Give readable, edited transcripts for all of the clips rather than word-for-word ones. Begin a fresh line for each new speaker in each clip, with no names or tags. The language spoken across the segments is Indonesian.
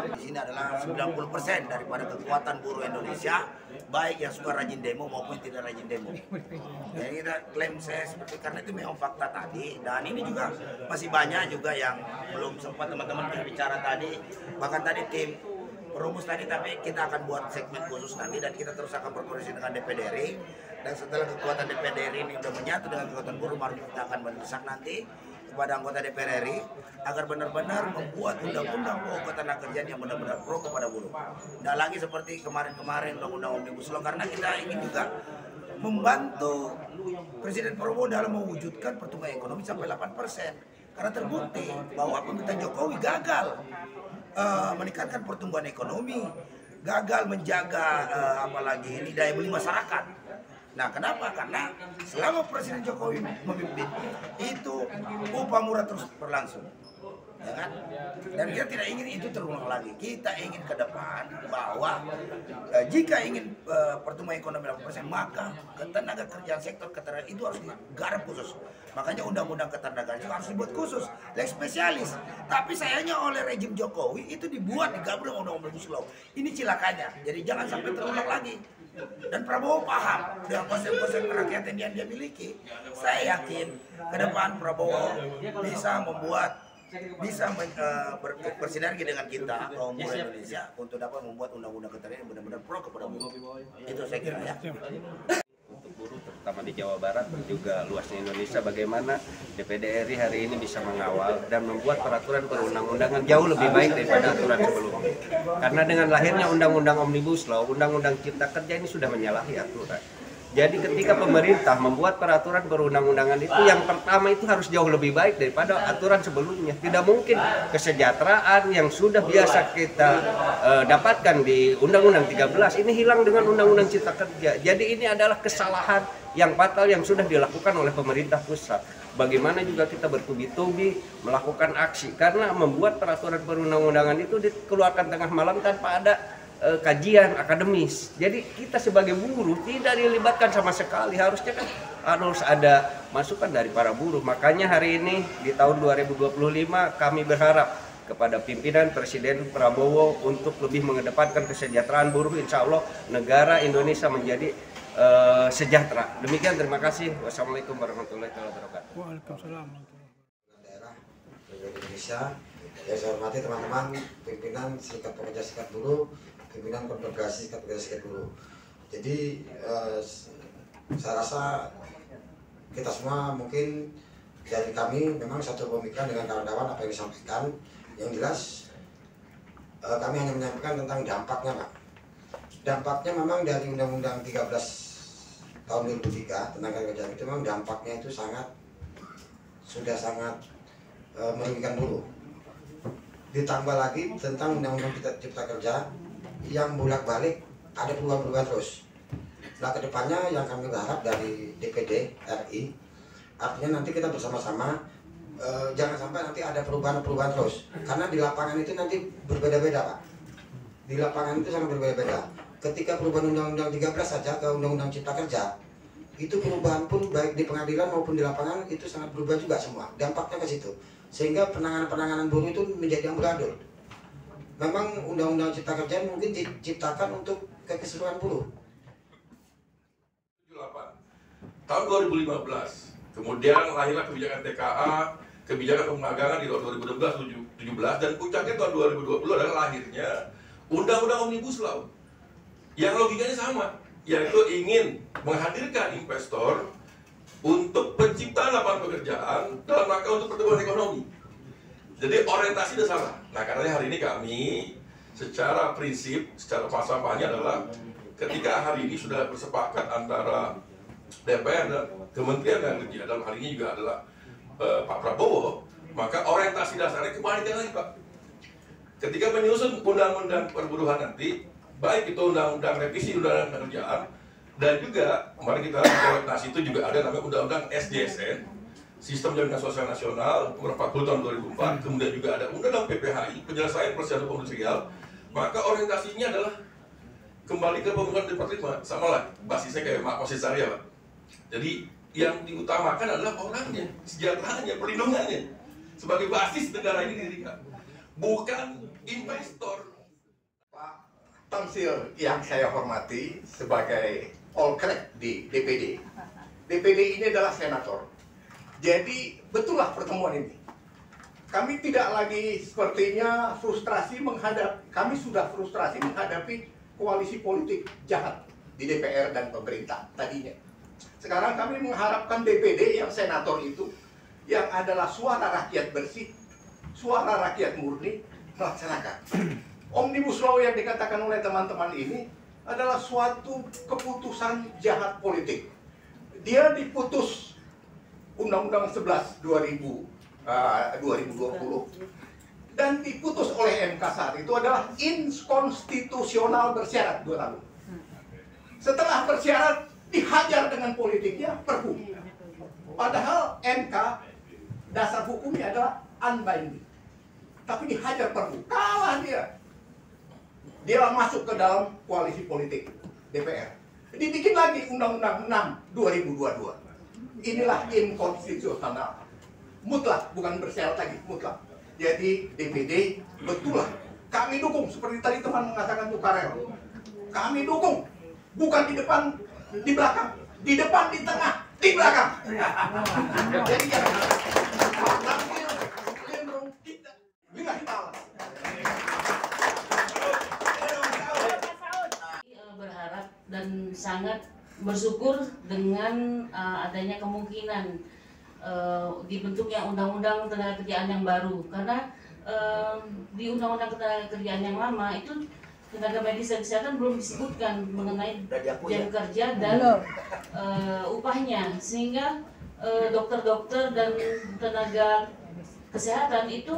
Di sini adalah 90% daripada kekuatan buruh Indonesia, baik yang suka rajin demo maupun tidak rajin demo. Jadi kita klaim saya seperti karena itu memang fakta tadi, dan ini juga masih banyak juga yang belum sempat teman-teman berbicara tadi, bahkan tadi tim perumus tadi, tapi kita akan buat segmen khusus nanti dan kita terus akan berkoordinasi dengan DPD RI, dan setelah kekuatan DPD RI ini sudah menyatu dengan kekuatan buruh, baru kita akan mendesak nanti kepada anggota DPR RI agar benar-benar membuat undang-undang pokok ketenagakerjaan yang benar-benar pro kepada buruh. Tidak lagi seperti kemarin-kemarin undang-undang Omnibus Law, karena kita ingin juga membantu Presiden Prabowo dalam mewujudkan pertumbuhan ekonomi sampai 8%. Karena terbukti bahwa pemerintahan Jokowi gagal meningkatkan pertumbuhan ekonomi, gagal menjaga apalagi ini daya beli masyarakat. Nah, kenapa? Karena selama Presiden Jokowi memimpin itu upah murah terus berlangsung, ya kan? Dan kita tidak ingin itu terulang lagi. Kita ingin ke depan bahwa jika ingin pertumbuhan ekonomi 8%, maka ketenaga kerjaan sektor ketenaga itu harus digarap khusus. Makanya undang-undang ketenagaan itu harus dibuat khusus, lex spesialis. Tapi sayangnya oleh rejim Jokowi itu dibuat digabung dengan Omnibus Law. Ini cilakanya. Jadi jangan sampai terulang lagi. Dan Prabowo paham dengan konsep-konsep kerakyatan yang dia miliki. Saya yakin ke depan Prabowo bisa bersinergi dengan kita kaum buruh Indonesia untuk dapat membuat undang-undang ketenagaan yang benar-benar pro kepada buruh. Itu saya kira ya.
Untuk buruh terutama di Jawa Barat dan juga luasnya Indonesia, bagaimana DPD RI hari ini bisa mengawal dan membuat peraturan perundang-undangan jauh lebih baik daripada aturan sebelumnya. Karena dengan lahirnya Undang-Undang Omnibus Law, Undang-Undang Cipta Kerja ini sudah menyalahi aturan. Jadi ketika pemerintah membuat peraturan perundang-undangan itu, yang pertama itu harus jauh lebih baik daripada aturan sebelumnya. Tidak mungkin kesejahteraan yang sudah biasa kita dapatkan di Undang-Undang 13 ini hilang dengan Undang-Undang Cipta Kerja. Jadi ini adalah kesalahan yang fatal yang sudah dilakukan oleh pemerintah pusat. Bagaimana juga kita bertubi-tubi melakukan aksi karena membuat peraturan perundang-undangan itu dikeluarkan tengah malam tanpa ada kajian akademis. Jadi kita sebagai buruh tidak dilibatkan sama sekali. Harusnya kan harus ada masukan dari para buruh. Makanya hari ini di tahun 2025 kami berharap kepada pimpinan Presiden Prabowo untuk lebih mengedepankan kesejahteraan buruh. Insya Allah negara Indonesia menjadi sejahtera. Demikian, terima kasih. Wassalamualaikum warahmatullahi wabarakatuh.
Waalaikumsalam.
Daerah Republik Indonesia, yang saya hormati teman-teman pimpinan Serikat Pekerja Serikat Buruh, pimpinan Konfederasi Serikat Pekerja Serikat Buruh. Jadi saya rasa kita semua mungkin dari kami memang satu pemikiran dengan kawan-kawan apa yang disampaikan. Yang jelas kami hanya menyampaikan tentang dampaknya, Pak. Dampaknya memang dari Undang-Undang 13 tahun 2003 tentang kerjaan itu memang dampaknya itu sudah sangat merugikan buruh. Ditambah lagi tentang Undang-Undang Cipta Kerja yang bolak-balik ada perubahan-perubahan terus. Nah, kedepannya yang kami berharap dari DPD RI, artinya nanti kita bersama-sama jangan sampai nanti ada perubahan-perubahan terus, karena di lapangan itu nanti berbeda-beda, Pak. Di lapangan itu sangat berbeda-beda. Ketika perubahan Undang-Undang 13 saja ke Undang-Undang Cipta Kerja, itu perubahan pun baik di pengadilan maupun di lapangan itu sangat berubah juga semua. Dampaknya ke situ. Sehingga penanganan buruh itu menjadi amburadul. Memang Undang-Undang Cipta Kerja mungkin diciptakan untuk keseluruhan buruh.
78. Tahun 2015, kemudian lahirlah kebijakan TKA, kebijakan pemagangan di tahun 2016-17, dan puncaknya tahun 2020 adalah lahirnya Undang-Undang Omnibus Law. Yang logikanya sama, yaitu ingin menghadirkan investor untuk penciptaan lapangan pekerjaan dalam rangka untuk pertumbuhan ekonomi. Jadi orientasi itu salah. Nah, karena hari ini kami secara prinsip, secara falsafahnya adalah ketika hari ini sudah bersepakat antara DPR dan Kementerian Energi, dalam hal ini juga adalah Pak Prabowo, maka orientasi dasarnya kembalikan lagi, Pak. Ketika menyusun undang-undang perburuhan nanti, baik itu undang-undang revisi undang-undang kerjaan, dan juga kemarin kita koordinasi itu juga ada namanya undang-undang SJSN, Sistem Jaminan Sosial Nasional nomor 40 tahun 2004, kemudian juga ada undang-undang PPHI, penyelesaian persiapan industrial. Maka orientasinya adalah kembali ke pembangunan Departemen, sama lah basisnya kayak Mak Posisarya, Pak. Jadi yang diutamakan adalah orangnya, sejahteraannya, perlindungannya sebagai basis negara ini didirikan, bukan investor.
Tamsil yang saya hormati sebagai all crack di DPD. DPD ini adalah senator. Jadi betullah pertemuan ini. Kami tidak lagi sepertinya kami sudah frustrasi menghadapi koalisi politik jahat di DPR dan pemerintah tadinya. Sekarang kami mengharapkan DPD yang senator itu, yang adalah suara rakyat bersih, suara rakyat murni, melaksanakan. Omnibus Law yang dikatakan oleh teman-teman ini adalah suatu keputusan jahat politik. Dia diputus Undang-Undang 11 2020 dan diputus oleh MK saat itu adalah inkonstitusional bersyarat 2 tahun. Setelah bersyarat dihajar dengan politiknya Perpu. Padahal MK dasar hukumnya adalah unbinding. Tapi dihajar Perpu, kalah dia. Dia masuk ke dalam koalisi politik DPR. Dibikin lagi Undang-Undang 6 2022. Inilah inkonstitusional. Mutlak, bukan bersyarat lagi, mutlak. Jadi DPD betul lah. Kami dukung, seperti tadi teman mengatakan Tukarel. Kami dukung, bukan di depan, di belakang. Di depan, di tengah, di belakang. Jadi ya, tampil, cenderung tidak. Lillahi ta'ala.
Berharap dan sangat bersyukur dengan adanya kemungkinan dibentuknya undang-undang tenaga kerjaan yang baru, karena di undang-undang tenaga kerjaan yang lama itu tenaga medis dan kesehatan belum disebutkan mengenai jam kerja dan upahnya, sehingga dokter-dokter dan tenaga kesehatan itu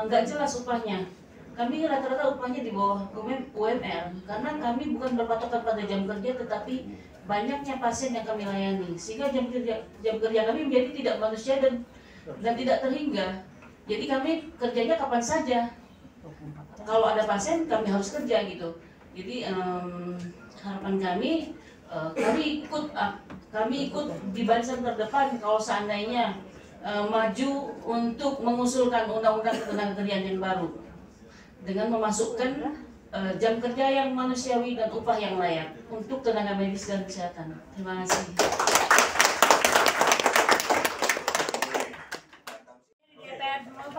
nggak jelas upahnya. Kami rata-rata upahnya di bawah UMR karena kami bukan berpatokan pada jam kerja, tetapi banyaknya pasien yang kami layani, sehingga jam kerja kami menjadi tidak manusia dan tidak terhingga. Jadi kami kerjanya kapan saja. Kalau ada pasien kami harus kerja gitu. Jadi harapan kami ikut di barisan terdepan kalau seandainya maju untuk mengusulkan undang-undang ketenagakerjaan yang baru dengan memasukkan jam kerja yang manusiawi dan upah yang layak untuk tenaga medis dan kesehatan. Terima kasih.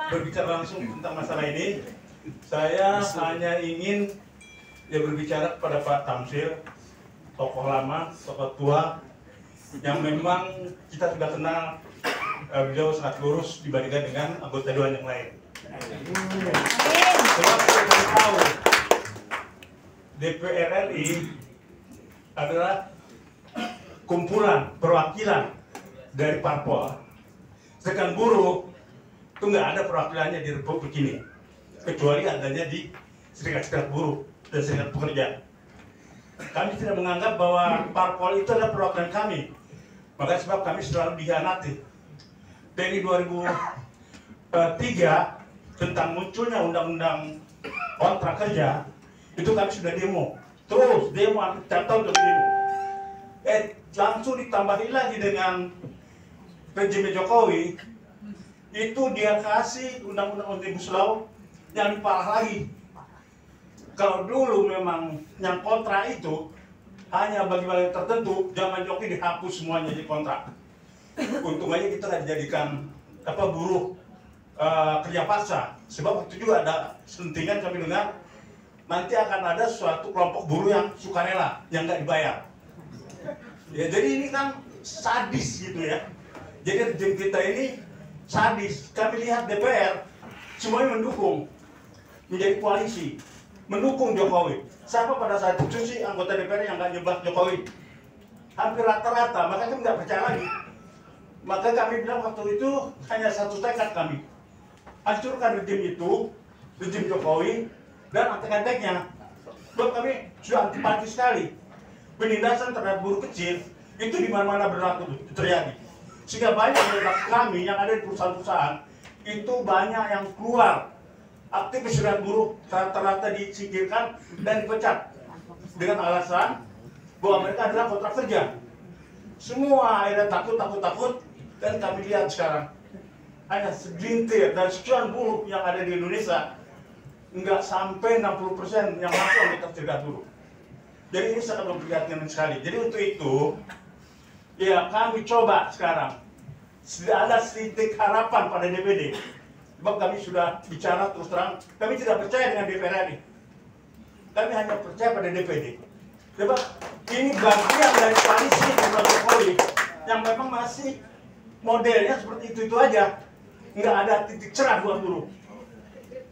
Berbicara langsung tentang masalah ini, saya hanya ingin berbicara kepada Pak Tamsil, tokoh lama, tokoh tua, yang memang kita sudah kenal. Beliau sangat lurus dibandingkan dengan anggota dewan yang lain. Sebab kita tahu DPR RI adalah kumpulan perwakilan dari parpol. Sedangkan buruh itu nggak ada perwakilannya di Republik ini, kecuali adanya di serikat-serikat buruh dan serikat pekerja. Kami tidak menganggap bahwa parpol itu adalah perwakilan kami, maka sebab kami selalu dikhianati. Dari 2003 tentang munculnya undang-undang kontrak kerja, itu kami sudah demo, terus demo tiap tahun terus demo. Langsung ditambahin lagi dengan rejim Jokowi, itu dia kasih undang-undang Omnibus Law yang parah lagi. Kalau dulu memang yang kontrak itu hanya bagi wilayah tertentu, zaman Jokowi dihapus semuanya di kontrak. Untung aja kita nggak dijadikan buruh kerja paksa, sebab waktu juga ada sentingan kami dengar nanti akan ada suatu kelompok buruh yang sukarela, yang nggak dibayar. Ya, jadi ini kan sadis gitu ya. Jadi rejim kita ini sadis. Kami lihat DPR semuanya mendukung, menjadi koalisi, mendukung Jokowi. Siapa pada saat itu sih anggota DPR yang nggak nyebak Jokowi? Hampir rata-rata, makanya kami nggak percaya lagi. Maka kami bilang waktu itu hanya satu tekad kami, hancurkan rejim itu, rejim Jokowi dan antek-anteknya. Sebab kami sudah antipati sekali penindasan terhadap buruh kecil itu di mana-mana berlaku terjadi. Sehingga banyak dari kami yang ada di perusahaan-perusahaan itu banyak yang keluar, aktivis serikat buruh rata-rata disingkirkan dan dipecat dengan alasan bahwa mereka adalah kontrak kerja. Semua akhirnya takut, dan kami lihat sekarang hanya segelintir dari sekian buruh yang ada di Indonesia nggak sampai 60% yang masuk anggota serikat buruh. Jadi ini sangat memprihatinkan sekali. Jadi untuk itu, ya kami coba sekarang, sudah ada sedikit harapan pada DPD. Sebab kami sudah bicara terus terang, kami tidak percaya dengan DPR RI. Kami hanya percaya pada DPD. Sebab ini bagian dari koalisi Pak Jokowi yang memang masih modelnya seperti itu aja. Nggak ada titik cerah buat buruh.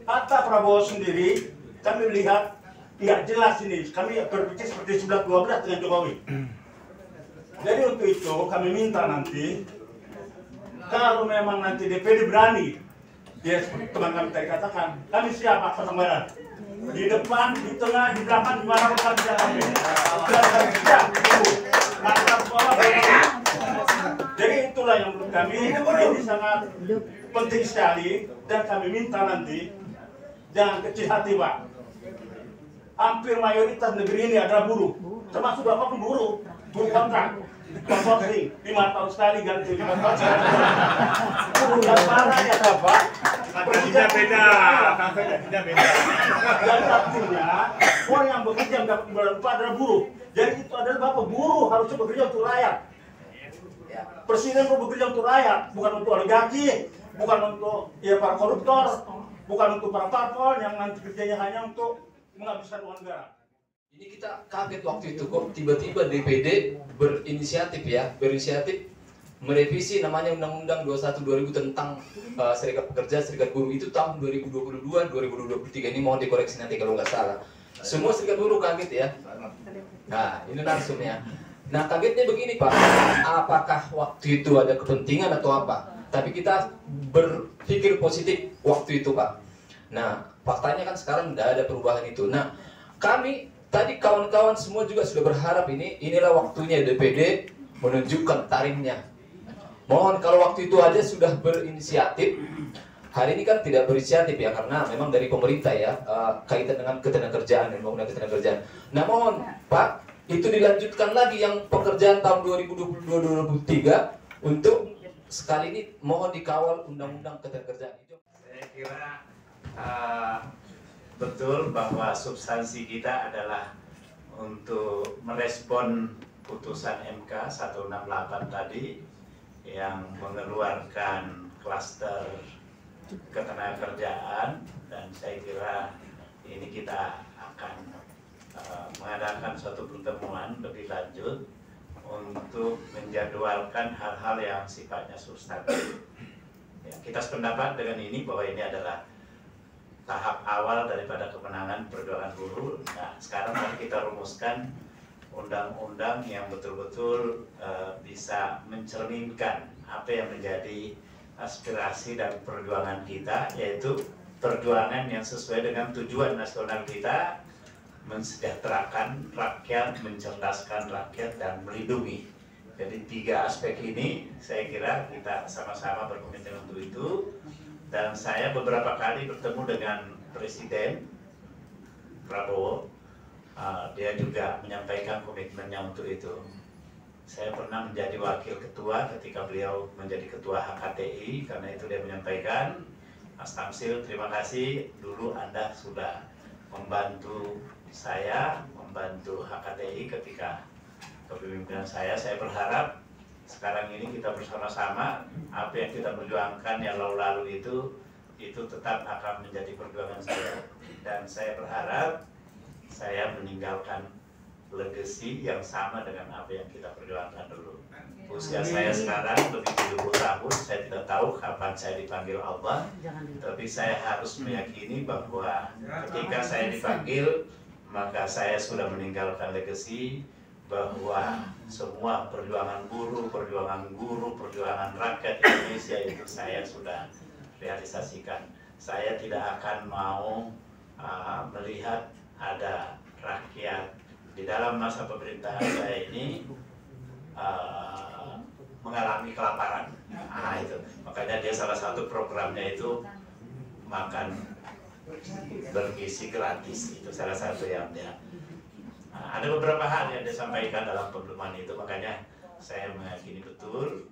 Kata Prabowo sendiri, kami lihat nggak jelas ini. Kami berpikir seperti 11-12 dengan Jokowi. Jadi untuk itu kami minta nanti, kalau memang nanti DPD berani, ya seperti teman kami tadi katakan, kami siap pasang badan. Di depan, di tengah, di belakang, di mana pun kami siap. Dan siap itu. Jadi itulah yang menurut kami ini sangat penting sekali, dan kami minta nanti jangan kecil hati, Pak. Hampir mayoritas negeri ini adalah buruh, termasuk Bapak pun buruh kontrak, konsorsium 5 tahun sekali ganti 5 tahun sekali. Dan parahnya Bapak, tidak beda. Dan artinya orang yang bekerja mendapat imbalan upah adalah buruh. Jadi itu adalah Bapak buruh harusnya bekerja untuk rakyat. Presiden perlu bekerja untuk rakyat, bukan untuk oligarki, bukan untuk para koruptor, bukan untuk para parpol yang nanti kerjanya hanya untuk menghabiskan uang negara.
Ini kita kaget waktu itu kok tiba-tiba DPD berinisiatif merevisi namanya Undang-Undang 21 2000 tentang Serikat Pekerja, Serikat Buruh itu tahun 2022-2023. Ini mohon dikoreksi nanti kalau nggak salah. Semua serikat buruh kaget ya. Nah, ini langsungnya. Nah, kagetnya begini Pak, apakah waktu itu ada kepentingan atau apa? Tapi kita berpikir positif waktu itu Pak. Nah, faktanya kan sekarang tidak ada perubahan itu. Nah, kami tadi kawan-kawan semua juga sudah berharap inilah waktunya DPD menunjukkan taringnya. Mohon kalau waktu itu aja sudah berinisiatif, hari ini kan tidak berinisiatif ya, karena memang dari pemerintah ya, kaitan dengan ketenagakerjaan dan pembangunan ketenagakerjaan. Nah, mohon Pak, itu dilanjutkan lagi yang pekerjaan tahun 2022-2023 untuk sekali ini mohon dikawal Undang-Undang Ketenagakerjaan.
Saya kira betul bahwa substansi kita adalah untuk merespon putusan MK 168 tadi yang mengeluarkan klaster ketenagakerjaan, dan saya kira ini kita akan mengadakan suatu pertemuan lebih lanjut untuk menjadwalkan hal-hal yang sifatnya substantif. Ya, kita sependapat dengan ini bahwa ini adalah tahap awal daripada kemenangan perjuangan buruh. Nah, sekarang mari kita rumuskan undang-undang yang betul-betul bisa mencerminkan apa yang menjadi aspirasi dan perjuangan kita, yaitu perjuangan yang sesuai dengan tujuan nasional kita, mensejahterakan rakyat, mencerdaskan rakyat, dan melindungi. Jadi 3 aspek ini saya kira kita sama-sama berkomitmen untuk itu. Dan saya beberapa kali bertemu dengan Presiden Prabowo, dia juga menyampaikan komitmennya untuk itu. Saya pernah menjadi wakil ketua ketika beliau menjadi ketua HKTI, karena itu dia menyampaikan, Mas Tamsil, terima kasih dulu Anda sudah membantu saya, membantu HKTI ketika kepemimpinan saya. Saya berharap sekarang ini kita bersama-sama, apa yang kita perjuangkan yang lalu-lalu itu tetap akan menjadi perjuangan saya. Dan saya berharap saya meninggalkan legacy yang sama dengan apa yang kita perjuangkan dulu. Usia saya sekarang lebih 70 tahun, saya tidak tahu kapan saya dipanggil Allah, tapi saya harus meyakini bahwa ketika saya dipanggil, maka saya sudah meninggalkan legacy bahwa semua perjuangan buruh, perjuangan guru, perjuangan rakyat Indonesia itu saya sudah realisasikan. Saya tidak akan mau melihat ada rakyat di dalam masa pemerintahan saya ini mengalami kelaparan. Nah, itu makanya dia salah satu programnya itu makan bergizi gratis, itu salah satu yang dia. Ada beberapa hal yang disampaikan dalam pengumuman itu, makanya saya meyakini betul